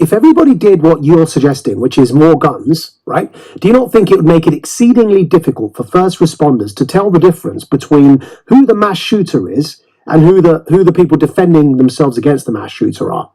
if everybody did what you're suggesting, which is more guns, right? Do you not think it would make it exceedingly difficult for first responders to tell the difference between who the mass shooter is and who the people defending themselves against the mass shooter are?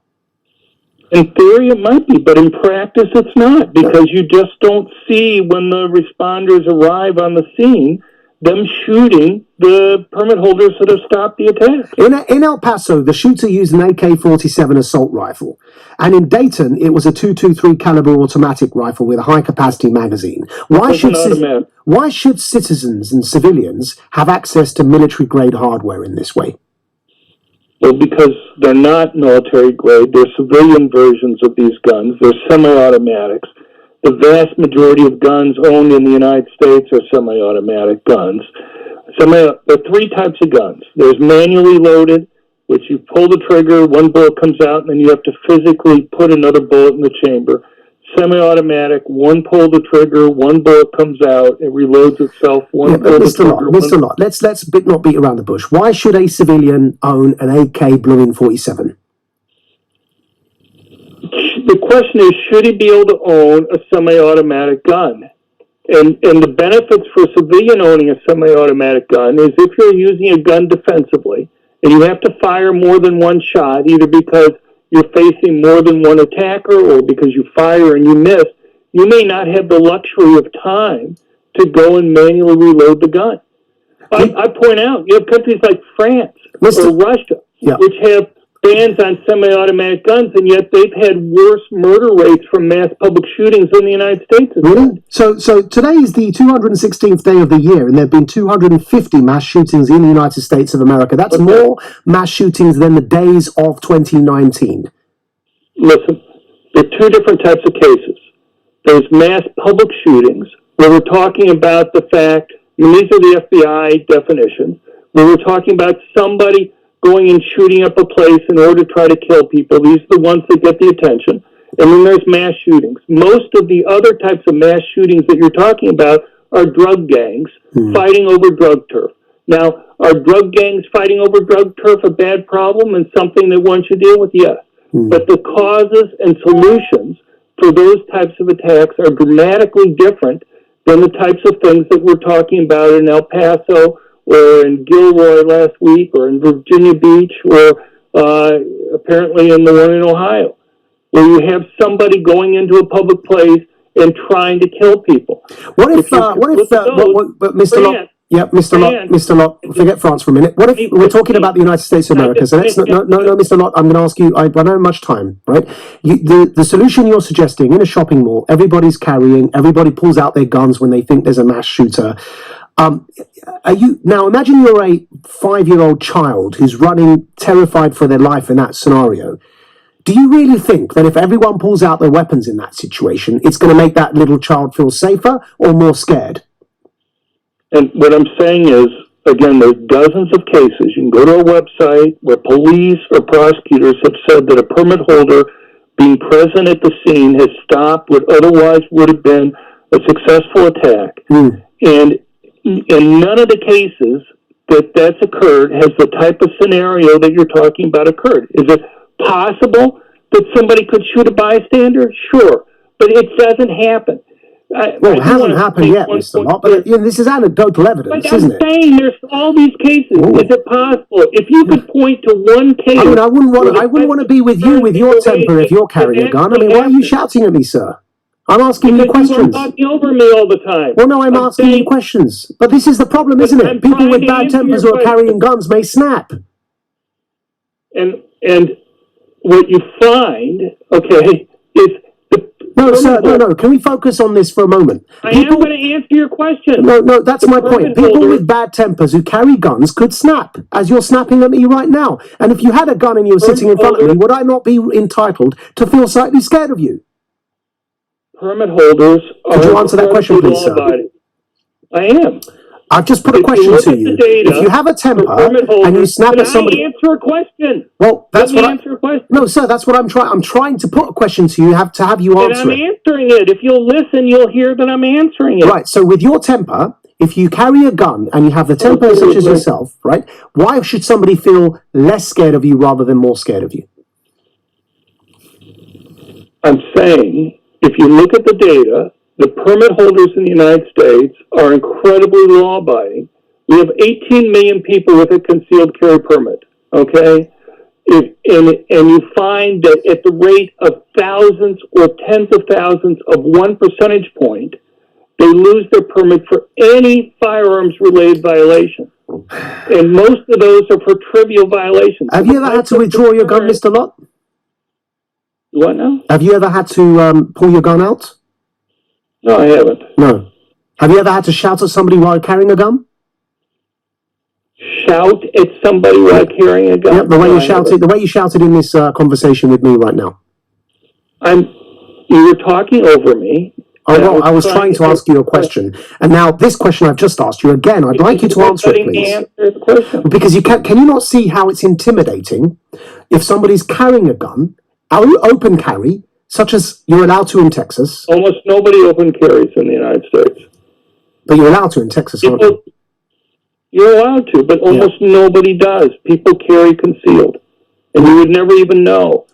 In theory, it might be, but in practice, it's not, because you just don't see when the responders arrive on the scene them shooting the permit holders that have stopped the attack. In El Paso, the shooter used an AK-47 assault rifle, and in Dayton, it was a .223 caliber automatic rifle with a high-capacity magazine. Why should citizens and civilians have access to military-grade hardware in this way? Well, because they're not military grade. They're civilian versions of these guns. They're semi-automatics. The vast majority of guns owned in the United States are semi-automatic guns. There are three types of guns. There's manually loaded, which you pull the trigger, one bullet comes out, and then you have to physically put another bullet in the chamber. Semi-automatic, one pull the trigger, one bullet comes out, it reloads itself. Mr. Lott, let's not beat around the bush. Why should a civilian own an AK Blue 47? The question is, should he be able to own a semi-automatic gun? And the benefits for a civilian owning a semi-automatic gun is if you're using a gun defensively and you have to fire more than one shot, either because you're facing more than one attacker or because you fire and you miss, you may not have the luxury of time to go and manually reload the gun. I point out, you have countries like France or Russia, which have bans on semi-automatic guns, and yet they've had worse murder rates from mass public shootings than the United States has. Really? So today is the 216th day of the year, and there have been 250 mass shootings in the United States of America. That's more mass shootings than the days of 2019. Listen, there are two different types of cases. There's mass public shootings, where we're talking about the fact, and these are the FBI definitions, where we're talking about somebody going and shooting up a place in order to try to kill people. These are the ones that get the attention. And then there's mass shootings. Most of the other types of mass shootings that you're talking about are drug gangs fighting over drug turf. Now, are drug gangs fighting over drug turf a bad problem and something that one should deal with? Yes. But the causes and solutions for those types of attacks are dramatically different than the types of things that we're talking about in El Paso or in Gilroy last week, or in Virginia Beach, or apparently in the one in Ohio, where you have somebody going into a public place and trying to kill people. Mr. Lott, forget France for a minute. What if we're talking about the United States of America? So let's no, Mr. Lott, I'm going to ask you. I don't have much time, right? The solution you're suggesting in a shopping mall, everybody's carrying, everybody pulls out their guns when they think there's a mass shooter. Now imagine you're a 5-year-old child who's running terrified for their life in that scenario. Do you really think that if everyone pulls out their weapons in that situation, it's going to make that little child feel safer or more scared? And what I'm saying is, again, there's dozens of cases. You can go to a website where police or prosecutors have said that a permit holder being present at the scene has stopped what otherwise would have been a successful attack. And in none of the cases that's occurred has the type of scenario that you're talking about occurred. Is it possible that somebody could shoot a bystander? Sure, but it doesn't happen. It hasn't happened yet, Mr. Lott, but this is anecdotal evidence, isn't it? I'm saying there's all these cases. Is it possible? If you could point to one case... I wouldn't want to be with you with your temper if you're carrying a gun. Why are you shouting at me, sir? I'm asking you questions. You're talking over me all the time. Well, no, I'm asking you questions. But this is the problem, isn't it? People with bad tempers who are carrying guns may snap. And what you find, is... No, sir, no. Can we focus on this for a moment? I am going to answer your question. No, that's my point. People with bad tempers who carry guns could snap, as you're snapping at me right now. And if you had a gun and you were sitting in front of me, would I not be entitled to feel slightly scared of you? Permit holders are... Could you answer that question, please, sir? I am. I've just put a question to you. If you have a temper and you snap at somebody... Can I answer a question? Well, that's what answer a question. No, sir, that's what I'm trying... I'm trying to put a question to you, to have you answer it. And I'm answering it. If you'll listen, you'll hear that I'm answering it. Right, so with your temper, if you carry a gun and you have the temper such as yourself, right, why should somebody feel less scared of you rather than more scared of you? I saying, if you look at the data, the permit holders in the United States are incredibly law-abiding. We have 18 million people with a concealed carry permit, okay? And you find that at the rate of thousands or tens of thousands of 1 percentage point, they lose their permit for any firearms-related violation. And most of those are for trivial violations. Have you ever had to withdraw your gun, Mr. Lott? What now? Have you ever had to pull your gun out? No, I haven't. No. Have you ever had to shout at somebody while carrying a gun? Shout at somebody while carrying a gun? Yep, the way you shouted in this conversation with me right now. You were talking over me. Oh, well, I was trying to ask you a question. And now this question I've just asked you again, I'd like you to answer it, please. Answer the question. Because can you not see how it's intimidating if somebody's carrying a gun, open carry, such as you're allowed to in Texas? Almost nobody open carries in the United States. But you're allowed to in Texas, aren't you? You're allowed to, but almost nobody does. People carry concealed. And you would never even know.